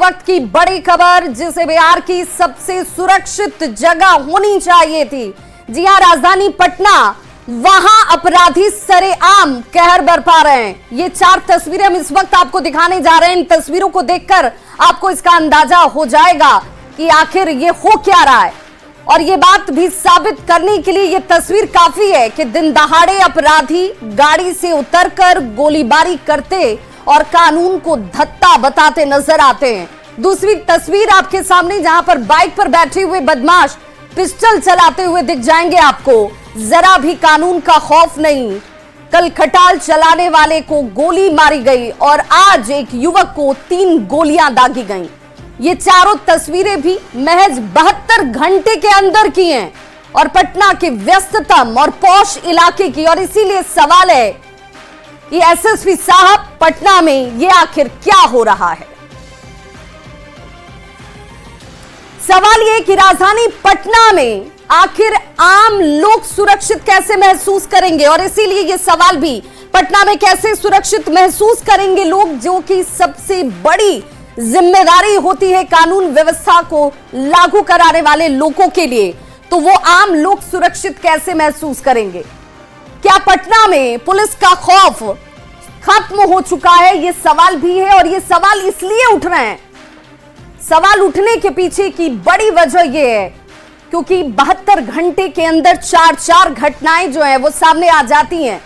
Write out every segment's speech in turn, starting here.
वक्त की बड़ी खबर, जिसे बिहार की सबसे सुरक्षित जगह होनी चाहिए थी। जी हां, राजधानी पटना, वहां अपराधी सरेआम कहर बरपा रहे हैं। ये 4 तस्वीरें हम इस वक्त आपको दिखाने जा रहे हैं। इन तस्वीरों को देखकर आपको इसका अंदाजा हो जाएगा कि आखिर ये हो क्या रहा है। और ये बात भी साबित करने के लिए ये तस्वीर काफी है कि दिन दहाड़े अपराधी गाड़ी से उतरकर गोलीबारी करते और कानून को धत्ता बताते नजर आते हैं। दूसरी तस्वीर आपके सामने, जहां पर बाइक पर बैठे हुए बदमाश पिस्टल चलाते हुए दिख जाएंगे आपको। जरा भी कानून का खौफ नहीं। कल खटाल चलाने वाले को गोली मारी गई और आज एक युवक को 3 गोलियां दागी गईं। ये चारों तस्वीरें भी महज 72 घंटे के अंदर की हैं और पटना के व्यस्ततम और पौष इलाके की। और इसीलिए सवाल है कि एसएसपी साहब, पटना में ये आखिर क्या हो रहा है। सवाल ये कि राजधानी पटना में आखिर आम लोग सुरक्षित कैसे महसूस करेंगे। और इसीलिए ये सवाल भी, पटना में कैसे सुरक्षित महसूस करेंगे लोग, जो कि सबसे बड़ी जिम्मेदारी होती है कानून व्यवस्था को लागू कराने वाले लोगों के लिए। तो वो आम लोग सुरक्षित कैसे महसूस करेंगे। क्या पटना में पुलिस का खौफ खत्म हो चुका है, ये सवाल भी है। और ये सवाल इसलिए उठ रहे हैं, सवाल उठने के पीछे की बड़ी वजह यह है क्योंकि 72 घंटे के अंदर 4 घटनाएं जो है वो सामने आ जाती हैं।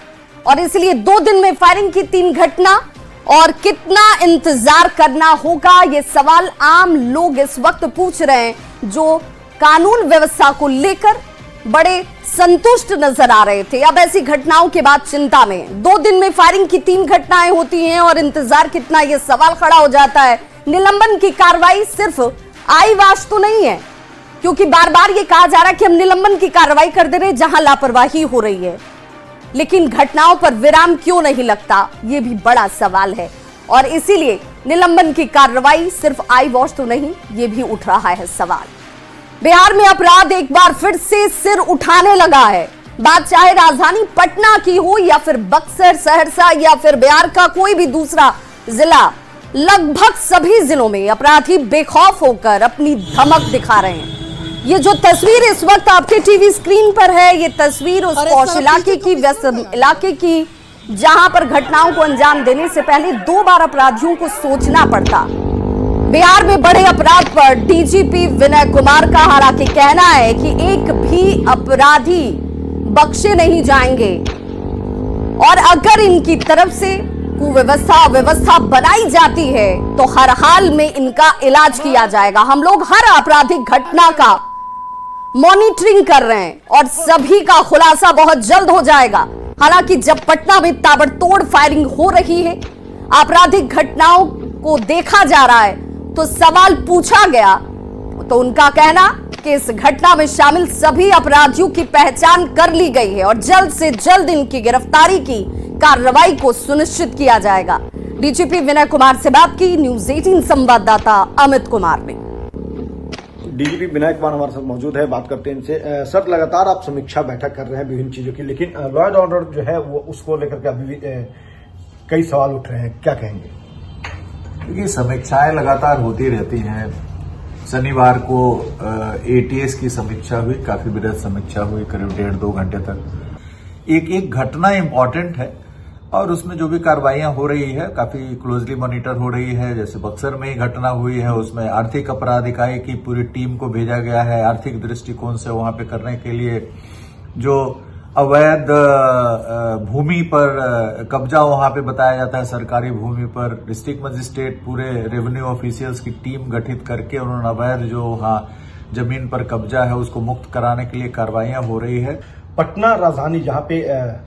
और इसलिए 2 दिन में फायरिंग की 3 घटना, और कितना इंतजार करना होगा, ये सवाल आम लोग इस वक्त पूछ रहे हैं, जो कानून व्यवस्था को लेकर बड़े संतुष्ट नजर आ रहे थे। अब ऐसी घटनाओं के बाद चिंता में। 2 दिन में फायरिंग की 3 घटनाएं होती हैं और इंतजार कितना, ये सवाल खड़ा हो जाता है। निलंबन की कार्रवाई सिर्फ आईवाश तो नहीं है, क्योंकि बार बार ये कहा जा रहा है कि हम निलंबन की कार्रवाई कर दे रहे जहां लापरवाही हो रही है, लेकिन घटनाओं पर विराम क्यों नहीं लगता, ये भी बड़ा सवाल है। और इसीलिए निलंबन की कार्रवाई सिर्फ आई वॉश तो नहीं, ये भी उठ रहा है सवाल। बिहार में अपराध एक बार फिर से सिर उठाने लगा है। बात चाहे राजधानी पटना की हो या फिर बक्सर, सहरसा या फिर बिहार का कोई भी दूसरा जिला, लगभग सभी जिलों में अपराधी बेखौफ होकर अपनी धमक दिखा रहे हैं। ये जो तस्वीर इस वक्त आपके टीवी स्क्रीन पर है, ये तस्वीर उस पौष इलाके की, व्यस्त इलाके की, जहां पर घटनाओं को अंजाम देने से पहले 2 बार अपराधियों को सोचना पड़ता। बिहार में बड़े अपराध पर डीजीपी विनय कुमार का हालांकि कहना है कि एक भी अपराधी बख्शे नहीं जाएंगे और अगर इनकी तरफ से व्यवस्था बनाई जाती है तो हर हाल में इनका इलाज किया जाएगा। हम लोग हर आपराधिक घटना का मॉनिटरिंग कर रहे हैं और सभी का खुलासा बहुत जल्द हो जाएगा। हालांकि जब पटना में ताबड़तोड़ फायरिंग हो रही है, आपराधिक घटनाओं को देखा जा रहा है, तो सवाल पूछा गया तो उनका कहना कि इस घटना में शामिल सभी अपराधियों की पहचान कर ली गई है और जल्द से जल्द इनकी गिरफ्तारी की कार्रवाई को सुनिश्चित किया जाएगा। डीजीपी विनय कुमार से बात की न्यूज़ 18 संवाददाता अमित कुमार ने। डीजीपी विनय कुमार हमारे साथ मौजूद है, बात करते हैं इनसे। सर, लगातार आप समीक्षा बैठक कर रहे हैं विभिन्न चीजों की, लेकिन लॉ एंड ऑर्डर जो है वो उसको लेकर के अभी भी कई सवाल उठ रहे हैं, क्या कहेंगे? क्योंकि समीक्षाएं लगातार होती रहती हैं। शनिवार को एटीएस की समीक्षा हुई, काफी बृहद समीक्षा हुई, करीब 1.5-2 घंटे तक। एक घटना इम्पोर्टेंट है और उसमें जो भी कार्रवाइयां हो रही है काफी क्लोजली मॉनिटर हो रही है। जैसे बक्सर में ही घटना हुई है, उसमें आर्थिक अपराध इकाई की पूरी टीम को भेजा गया है आर्थिक दृष्टिकोण से वहां पे करने के लिए। जो अवैध भूमि पर कब्जा वहां पे बताया जाता है, सरकारी भूमि पर, डिस्ट्रिक्ट मजिस्ट्रेट पूरे रेवेन्यू ऑफिशियल्स की टीम गठित करके उन्होंने अवैध जो वहां जमीन पर कब्जा है उसको मुक्त कराने के लिए कार्रवाइयां हो रही है। पटना राजधानी जहाँ पे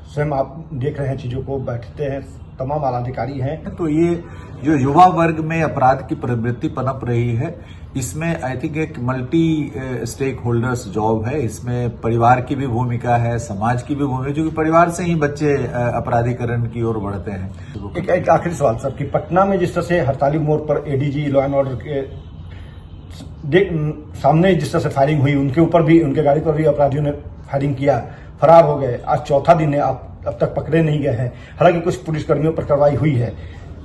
स्वयं आप देख रहे हैं, चीजों को बैठते हैं, तमाम आला अधिकारी हैं, तो ये जो युवा वर्ग में अपराध की प्रवृत्ति पनप रही है, इसमें आई थिंक एक मल्टी स्टेक होल्डर्स जॉब है। इसमें परिवार की भी भूमिका है, समाज की भी भूमिका, क्योंकि परिवार से ही बच्चे अपराधीकरण की ओर बढ़ते हैं। एक आखिरी सवाल सर, कि पटना में जिस तरह से हड़ताली मोड़ पर एडीजी लॉ एंड ऑर्डर के सामने जिस तरह से फायरिंग हुई, उनके ऊपर भी, उनके गाड़ी पर भी अपराधियों ने फायरिंग किया, फरार हो गए। आज 4था दिन है, आप अब तक पकड़े नहीं गए हैं। हालांकि कुछ पुलिसकर्मियों पर कार्रवाई हुई है।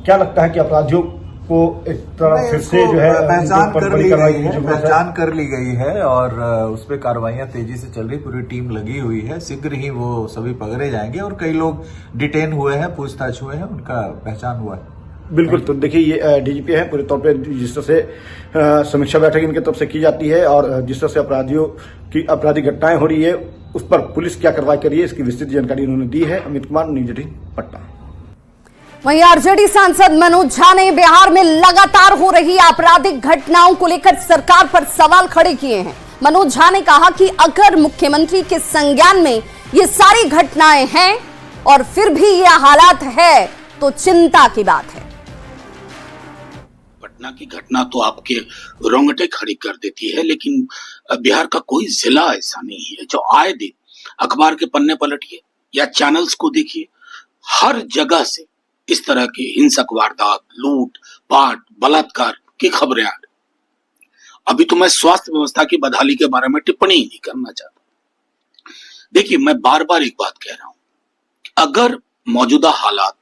क्या लगता है कि अपराधियों को एक तरह फिर से जो है पहचान ऊपर कर बड़ी ली कार्रवाई गई की है, जरूरत है। पहचान कर ली गई है और उस पर कार्रवाइयां तेजी से चल रही, पूरी टीम लगी हुई है। शीघ्र ही वो सभी पकड़े जाएंगे और कई लोग डिटेन हुए हैं, पूछताछ हुए हैं, उनका पहचान हुआ है। बिल्कुल, तो देखिए ये डीजीपी है, पूरे तौर पे जिस तरह से समीक्षा बैठक इनके तरफ से की जाती है और जिस तरह से अपराधियों की आपराधिक घटनाएं हो रही है उस पर पुलिस क्या कार्रवाई कर रही है इसकी विस्तृत जानकारी उन्होंने दी है। अमित कुमार, न्यूज 18 पटना। वहीं आरजेडी सांसद मनोज झा ने बिहार में लगातार हो रही आपराधिक घटनाओं को लेकर सरकार पर सवाल खड़े किए हैं। मनोज झा ने कहा कि अगर मुख्यमंत्री के संज्ञान में ये सारी घटनाएं हैं और फिर भी ये हालात है तो चिंता की बात है। पटना की घटना तो आपके रोंगटे खड़ी कर देती है, लेकिन बिहार का कोई जिला ऐसा नहीं है जो आए दिन अखबार के पन्ने पलटिए या चैनल्स को देखिए, हर जगह से इस तरह की हिंसक वारदात, लूट पाट, बलात्कार की खबरें आ रही। अभी तो मैं स्वास्थ्य व्यवस्था की बदहाली के बारे में टिप्पणी ही नहीं करना चाहता। देखिए, मैं बार बार एक बात कह रहा हूं, अगर मौजूदा हालात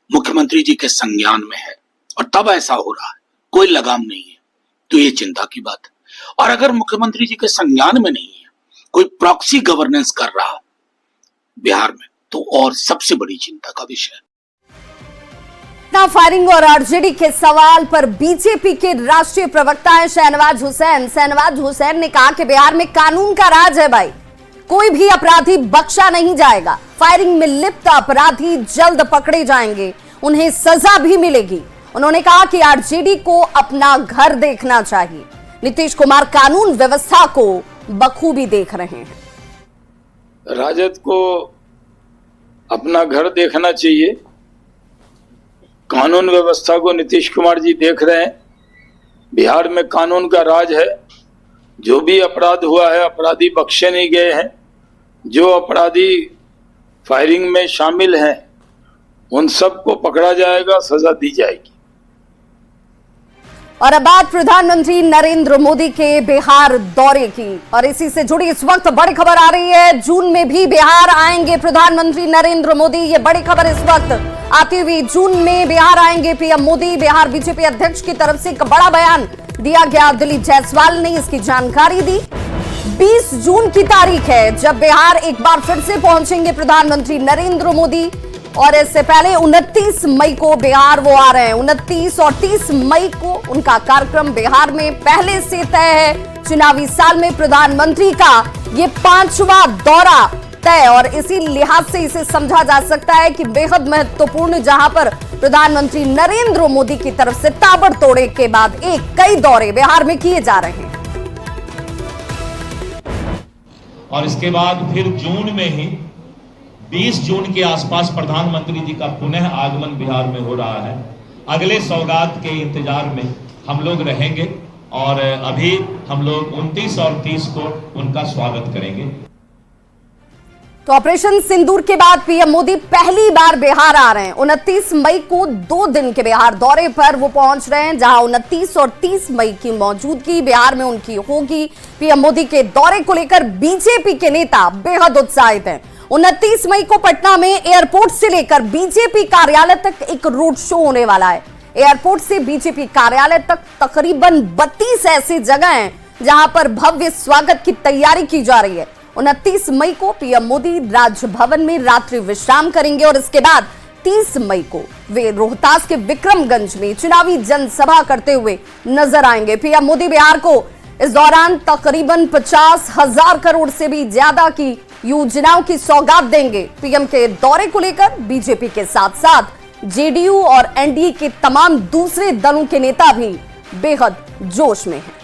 मुख्यमंत्री जी के संज्ञान में है और तब ऐसा हो रहा है, कोई लगाम नहीं है, तो ये चिंता की बात है। और अगर मुख्यमंत्री जी के संज्ञान में नहीं है, कोई प्रॉक्सी गवर्नेंस कर रहा है बिहार में, तो और सबसे बड़ी चिंता का विषय है। फायरिंग और आरजेडी के सवाल पर बीजेपी के राष्ट्रीय प्रवक्ता हैं शहनवाज हुसैन ने कहा कि बिहार में कानून का राज है भाई, कोई भी अपराधी बख्शा नहीं जाएगा। फायरिंग में लिप्त अपराधी जल्द पकड़े जाएंगे, उन्हें सजा भी मिलेगी। उन्होंने कहा कि आरजेडी को अपना घर देखना चाहिए। नीतीश कुमार कानून व्यवस्था को बखूबी देख रहे हैं। राजद को अपना घर देखना चाहिए, कानून व्यवस्था को नीतीश कुमार जी देख रहे हैं। बिहार में कानून का राज है, जो भी अपराध हुआ है अपराधी बख्शे नहीं गए हैं। जो अपराधी फायरिंग में शामिल हैं उन सबको पकड़ा जाएगा, सजा दी जाएगी। और अब बात प्रधानमंत्री नरेंद्र मोदी के बिहार दौरे की, और इसी से जुड़ी इस वक्त बड़ी खबर आ रही है। जून में भी बिहार आएंगे प्रधानमंत्री नरेंद्र मोदी, ये बड़ी खबर इस वक्त आती हुई। जून में बिहार आएंगे पीएम मोदी। बिहार बीजेपी अध्यक्ष की तरफ से एक बड़ा बयान दिया गया, दिलीप जायसवाल ने इसकी जानकारी दी। 20 जून की तारीख है जब बिहार एक बार फिर से पहुंचेंगे प्रधानमंत्री नरेंद्र मोदी, और इससे पहले 29 मई को बिहार वो आ रहे हैं। 29 और 30 मई को उनका कार्यक्रम बिहार में पहले से तय है। चुनावी साल में प्रधानमंत्री का ये 5वां दौरा तय, और इसी लिहाज से इसे समझा जा सकता है कि बेहद महत्वपूर्ण, जहां पर प्रधानमंत्री नरेंद्र मोदी की तरफ से ताबड़तोड़ के बाद कई दौरे बिहार में किए जा रहे हैं। और इसके बाद फिर जून में ही 20 जून के आसपास प्रधानमंत्री जी का पुनः आगमन बिहार में हो रहा है। अगले सौगात के इंतजार में हम लोग रहेंगे और अभी हम लोग 29 और 30 को उनका स्वागत करेंगे। तो ऑपरेशन सिंदूर के बाद पीएम मोदी पहली बार बिहार आ रहे हैं। 29 मई को 2 दिन के बिहार दौरे पर वो पहुंच रहे हैं, जहां 29 और 30 मई की मौजूदगी बिहार में उनकी होगी। पीएम मोदी के दौरे को लेकर बीजेपी के नेता बेहद उत्साहित हैं। 29 मई को पटना में एयरपोर्ट से लेकर बीजेपी कार्यालय तक एक रोड शो होने वाला है। एयरपोर्ट से बीजेपी कार्यालय तक तकरीबन 32 ऐसी जगह हैं जहां पर भव्य स्वागत की तैयारी की जा रही है। 29 मई को पीएम मोदी राजभवन में रात्रि विश्राम करेंगे और इसके बाद 30 मई को वे रोहतास के विक्रमगंज में चुनावी जनसभा करते हुए नजर आएंगे। पीएम मोदी बिहार को इस दौरान तकरीबन 50,000 करोड़ से भी ज्यादा की योजनाओं की सौगात देंगे। पीएम के दौरे को लेकर बीजेपी के साथ साथ जेडीयू और एनडीए के तमाम दूसरे दलों के नेता भी बेहद जोश में हैं।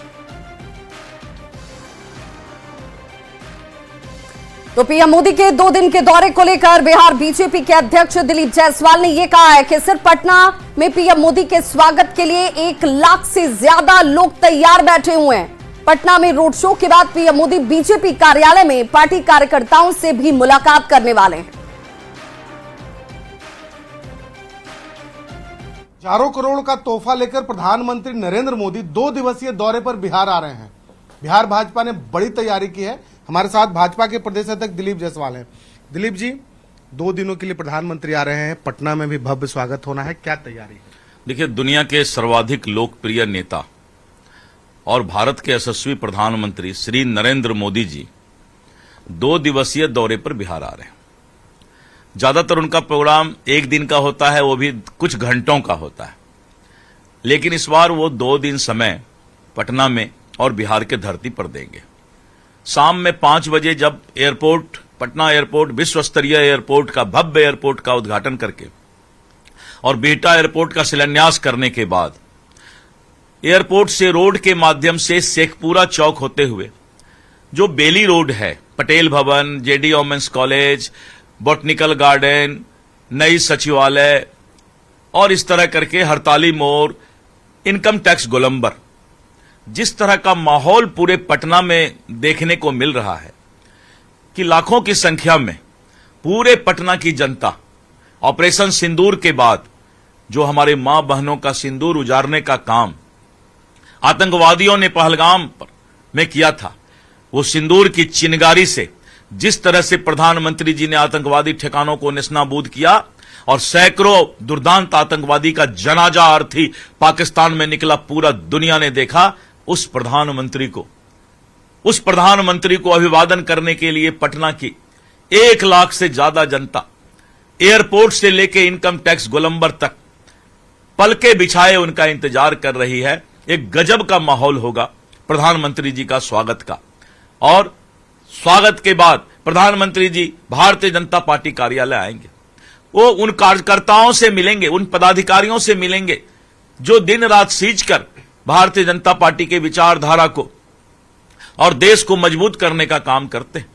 तो पीएम मोदी के 2 दिन के दौरे को लेकर बिहार बीजेपी के अध्यक्ष दिलीप जायसवाल ने यह कहा है कि सिर्फ पटना में पीएम मोदी के स्वागत के लिए 1 लाख से ज्यादा लोग तैयार बैठे हुए हैं। पटना में रोड शो के बाद पीएम मोदी बीजेपी कार्यालय में पार्टी कार्यकर्ताओं से भी मुलाकात करने वाले हैं। 4 करोड़ का तोहफा लेकर प्रधानमंत्री नरेंद्र मोदी 2 दिवसीय दौरे पर बिहार आ रहे हैं। बिहार भाजपा ने बड़ी तैयारी की है। हमारे साथ भाजपा के प्रदेश अध्यक्ष दिलीप जायसवाल हैं। दिलीप जी, 2 दिनों के लिए प्रधानमंत्री आ रहे हैं, पटना में भी भव्य स्वागत होना है, क्या तैयारी? देखिए, दुनिया के सर्वाधिक लोकप्रिय नेता और भारत के यशस्वी प्रधानमंत्री श्री नरेंद्र मोदी जी 2 दिवसीय दौरे पर बिहार आ रहे हैं। ज्यादातर उनका प्रोग्राम 1 दिन का होता है, वो भी कुछ घंटों का होता है, लेकिन इस बार वो 2 दिन समय पटना में और बिहार के धरती पर देंगे। शाम में 5 बजे जब एयरपोर्ट, पटना एयरपोर्ट विश्व स्तरीय एयरपोर्ट का, भव्य एयरपोर्ट का उद्घाटन करके और बिहटा एयरपोर्ट का शिलान्यास करने के बाद एयरपोर्ट से रोड के माध्यम से शेखपुरा चौक होते हुए जो बेली रोड है, Patel Bhavan, JD women's college, botanical garden, नई सचिवालय और इस तरह करके हड़ताली मोड़, इनकम टैक्स गोलंबर, जिस तरह का माहौल पूरे पटना में देखने को मिल रहा है कि लाखों की संख्या में पूरे पटना की जनता ऑपरेशन सिंदूर के बाद जो हमारे मां बहनों का सिंदूर उजाड़ने का काम आतंकवादियों ने पहलगाम पर में किया था, वो सिंदूर की चिनगारी से जिस तरह से प्रधानमंत्री जी ने आतंकवादी ठिकानों को नेस्तनाबूद किया और सैकड़ों दुर्दांत आतंकवादी का जनाजा अर्थी पाकिस्तान में निकला, पूरा दुनिया ने देखा। उस प्रधानमंत्री को अभिवादन करने के लिए पटना की 1 लाख से ज्यादा जनता एयरपोर्ट से लेकर इनकम टैक्स गोलंबर तक पलके बिछाए उनका इंतजार कर रही है। एक गजब का माहौल होगा प्रधानमंत्री जी का स्वागत का, और स्वागत के बाद प्रधानमंत्री जी भारतीय जनता पार्टी कार्यालय आएंगे। वो उन कार्यकर्ताओं से मिलेंगे, उन पदाधिकारियों से मिलेंगे जो दिन रात सींच कर भारतीय जनता पार्टी के विचारधारा को और देश को मजबूत करने का काम करते हैं।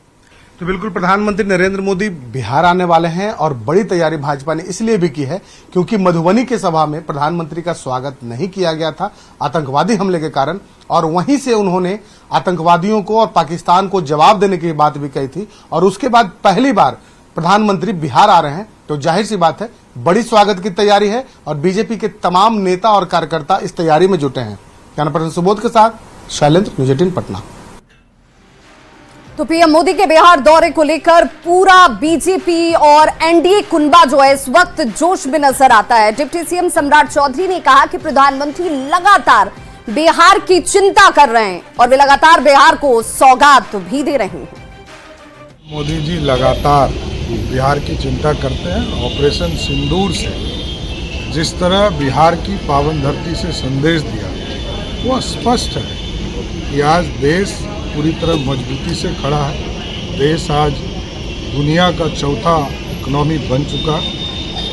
तो बिल्कुल प्रधानमंत्री नरेंद्र मोदी बिहार आने वाले हैं और बड़ी तैयारी भाजपा ने इसलिए भी की है क्योंकि मधुबनी के सभा में प्रधानमंत्री का स्वागत नहीं किया गया था आतंकवादी हमले के कारण, और वहीं से उन्होंने आतंकवादियों को और पाकिस्तान को जवाब देने की बात भी कही थी। और उसके बाद पहली बार प्रधानमंत्री बिहार आ रहे हैं, तो जाहिर सी बात है बड़ी स्वागत की तैयारी है और बीजेपी के तमाम नेता और कार्यकर्ता इस तैयारी में जुटे हैं। कैमरा पर्सन सुबोध के साथ शैलेंद्र, न्यूज़ 18 पटना। तो पीएम मोदी के बिहार दौरे को लेकर पूरा बीजेपी और एनडीए कुनबा जो है इस वक्त जोश में नजर आता है। डिप्टी सीएम सम्राट चौधरी ने कहा कि प्रधानमंत्री लगातार बिहार की चिंता कर रहे हैं और वे लगातार बिहार को सौगात भी दे रहे हैं। मोदी जी लगातार बिहार की चिंता करते हैं। ऑपरेशन सिंदूर से जिस तरह बिहार की पावन धरती से संदेश दिया वो स्पष्ट है कि आज देश पूरी तरह मजबूती से खड़ा है। देश आज दुनिया का चौथा इकोनॉमी बन चुका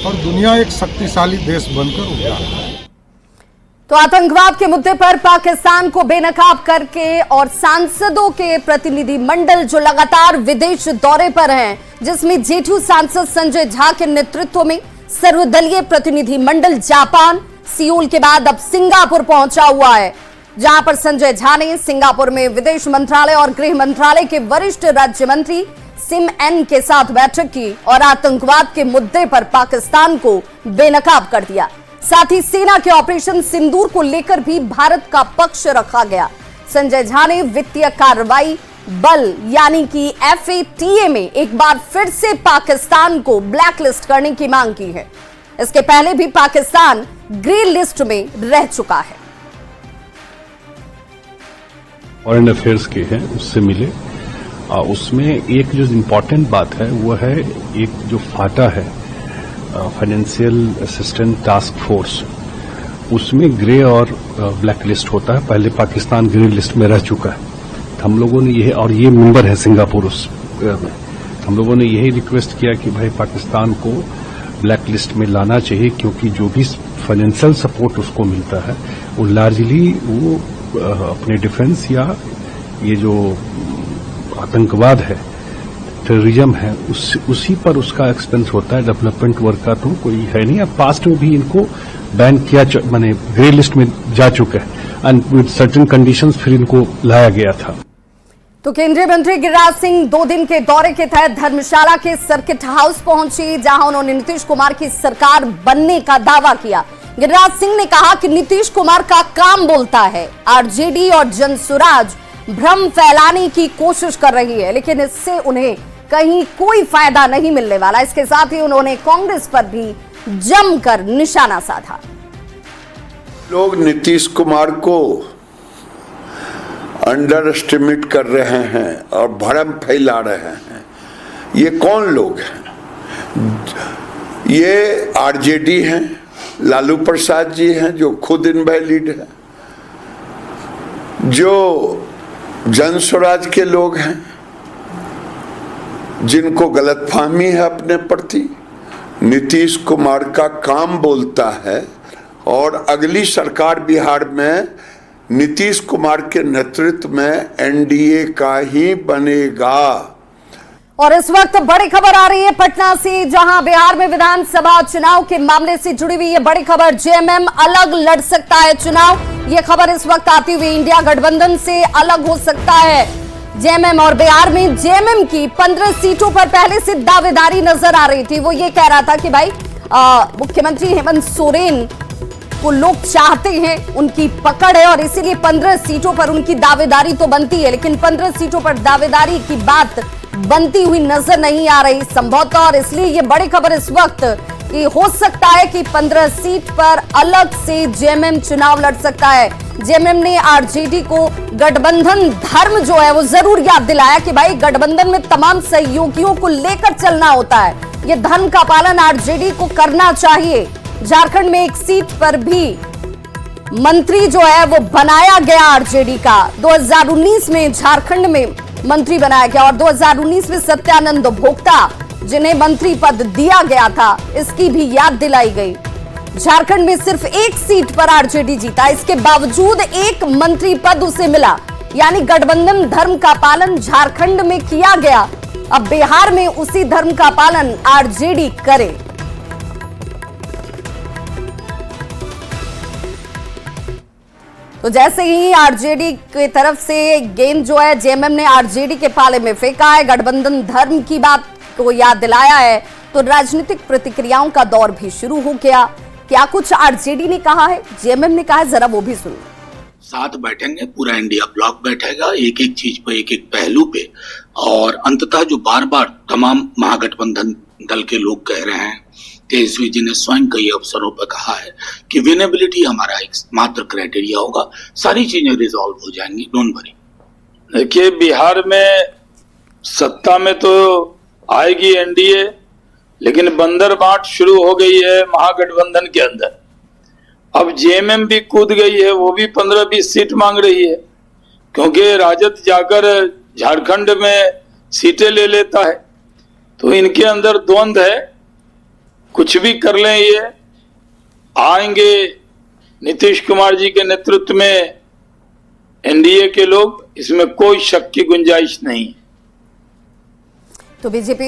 और दुनिया एक शक्तिशाली देश बनकर उभरा है। तो आतंकवाद के मुद्दे पर पाकिस्तान को बेनकाब करके और सांसदों के प्रतिनिधि मंडल जो लगातार विदेश दौरे पर हैं, जिसमें जेठू सांसद संजय झा के नेतृत्व में सर्वदलीय प्रतिनिधि मंडल जापान, सियोल के बाद अब सिंगापुर पहुंचा हुआ है, जहां पर संजय झा ने सिंगापुर में विदेश मंत्रालय और गृह मंत्रालय के वरिष्ठ राज्य मंत्री सिम एन के साथ बैठक की और आतंकवाद के मुद्दे पर पाकिस्तान को बेनकाब कर दिया। साथ ही सेना के ऑपरेशन सिंदूर को लेकर भी भारत का पक्ष रखा गया। संजय झा ने वित्तीय कार्रवाई बल यानी कि FATA में एक बार फिर से पाकिस्तान को ब्लैकलिस्ट करने की मांग की है। इसके पहले भी पाकिस्तान ग्रे लिस्ट में रह चुका है। फॉरेन अफेयर्स के हैं, उससे मिले। उसमें एक जो इम्पोर्टेंट बात है वो है एक जो फाटा है, फाइनेंशियल असिस्टेंट टास्क फोर्स, उसमें ग्रे और ब्लैक लिस्ट होता है। पहले पाकिस्तान ग्रे लिस्ट में रह चुका है। हम लोगों ने यह, और ये मेंबर है सिंगापुर उस में, हम लोगों ने यही रिक्वेस्ट किया कि भाई पाकिस्तान को ब्लैक लिस्ट में लाना चाहिए, क्योंकि जो भी फाइनेंशियल सपोर्ट उसको मिलता है वो लार्जली वो अपने डिफेंस या ये जो आतंकवाद है, टेररिज्म है, उसी पर उसका एक्सपेंस होता है। डेवलपमेंट वर्क का तो कोई है नहीं। अब पास्ट में भी इनको बैन किया, माने ग्रे लिस्ट में जा चुका है एंड विद सर्टेन कंडीशंस फिर इनको लाया गया था। तो केंद्रीय मंत्री गिरिराज सिंह 2 दिन के दौरे के तहत धर्मशाला के सर्किट हाउस पहुंचे, जहां उन्होंने नीतीश कुमार की सरकार बनने का दावा किया। गिरिराज सिंह ने कहा कि नीतीश कुमार का काम बोलता है, आरजेडी और जनसुराज भ्रम फैलाने की कोशिश कर रही है, लेकिन इससे उन्हें कहीं कोई फायदा नहीं मिलने वाला। इसके साथ ही उन्होंने कांग्रेस पर भी जमकर निशाना साधा। लोग नीतीश कुमार को अंडर एस्टिमेट कर रहे हैं और भ्रम फैला रहे हैं। ये कौन लोग हैं? ये आरजेडी हैं, लालू प्रसाद जी हैं जो खुद इनवैलिड है, जो जन स्वराज के लोग हैं जिनको गलतफहमी है अपने प्रति। नीतीश कुमार का काम बोलता है और अगली सरकार बिहार में नीतीश कुमार के नेतृत्व में एनडीए का ही बनेगा। और इस वक्त बड़ी खबर आ रही है पटना से, जहां बिहार में विधानसभा चुनाव के मामले से जुड़ी हुई ये बड़ी खबर। जेएमएम अलग लड़ सकता है चुनाव, ये खबर इस वक्त आती हुई इंडिया गठबंधन से अलग हो सकता है जेएमएम। और बिहार में जेएमएम की 15 सीटों पर पहले से दावेदारी नजर आ रही थी। वो ये कह रहा था कि भाई मुख्यमंत्री हेमंत सोरेन को लोग चाहते हैं, उनकी पकड़ है और इसीलिए 15 सीटों पर उनकी दावेदारी तो बनती है, लेकिन 15 सीटों पर दावेदारी की बात बनती हुई नजर नहीं आ रही संभवतः। और इसलिए ये बड़ी खबर इस वक्त कि हो सकता है कि 15 सीट पर अलग से जेएमएम चुनाव लड़ सकता है। जेएमएम ने आरजेडी को गठबंधन धर्म जो है वो जरूर याद दिलाया कि भाई गठबंधन में तमाम सहयोगियों को लेकर चलना होता है, ये धर्म का पालन आरजेडी को करना चाहिए। झारखंड में एक सीट पर भी मंत्री जो है वो बनाया गया आरजेडी का, 2019 में झारखंड में मंत्री बनाया गया और 2019 में सत्यानंद भोक्ता जिन्हें मंत्री पद दिया गया था, इसकी भी याद दिलाई गई। झारखंड में सिर्फ एक सीट पर आरजेडी जीता, इसके बावजूद एक मंत्री पद उसे मिला, यानी गठबंधन धर्म का पालन झारखंड में किया गया। अब बिहार में उसी धर्म का पालन आरजेडी करे। तो जैसे ही आरजेडी की तरफ से गेंद जो है जेएमएम ने आरजेडी के पाले में फेंका है, गठबंधन धर्म की बात को याद दिलाया है, तो राजनीतिक प्रतिक्रियाओं का दौर भी शुरू हो गया। क्या कुछ आरजेडी ने कहा है, जेएमएम ने कहा है, जरा वो भी सुनो। साथ बैठेंगे, पूरा इंडिया ब्लॉक बैठेगा, एक एक चीज पे, एक एक पहलू पे, और अंततः जो बार बार तमाम महागठबंधन दल के लोग कह रहे हैं, तेजस्वी जी ने स्वयं कई अवसरों पर कहा है कि विनेबिलिटी हमारा एक मात्र क्राइटेरिया होगा, सारी चीजें रिजॉल्व हो जाएंगी, डोंट वरी। देखिए, बिहार में सत्ता में तो आएगी एनडीए, लेकिन बंदर बांट शुरू हो गई है महागठबंधन के अंदर। अब जेएमएम भी कूद गई है, वो भी 15-20 सीट मांग रही है, क्योंकि राजद जाकर झारखंड में सीटें ले लेता है, तो इनके अंदर द्वंद्व है। कुछ भी कर लें, ये आएंगे नीतीश कुमार जी के नेतृत्व में एनडीए के लोग, इसमें कोई शक की गुंजाइश नहीं। तो बीजेपी